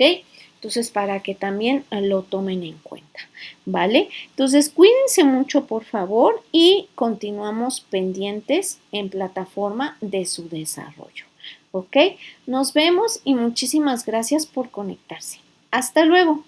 Entonces, para que también lo tomen en cuenta, ¿vale? Entonces, cuídense mucho, por favor, y continuamos pendientes en plataforma de su desarrollo, ¿ok? Nos vemos y muchísimas gracias por conectarse. Hasta luego.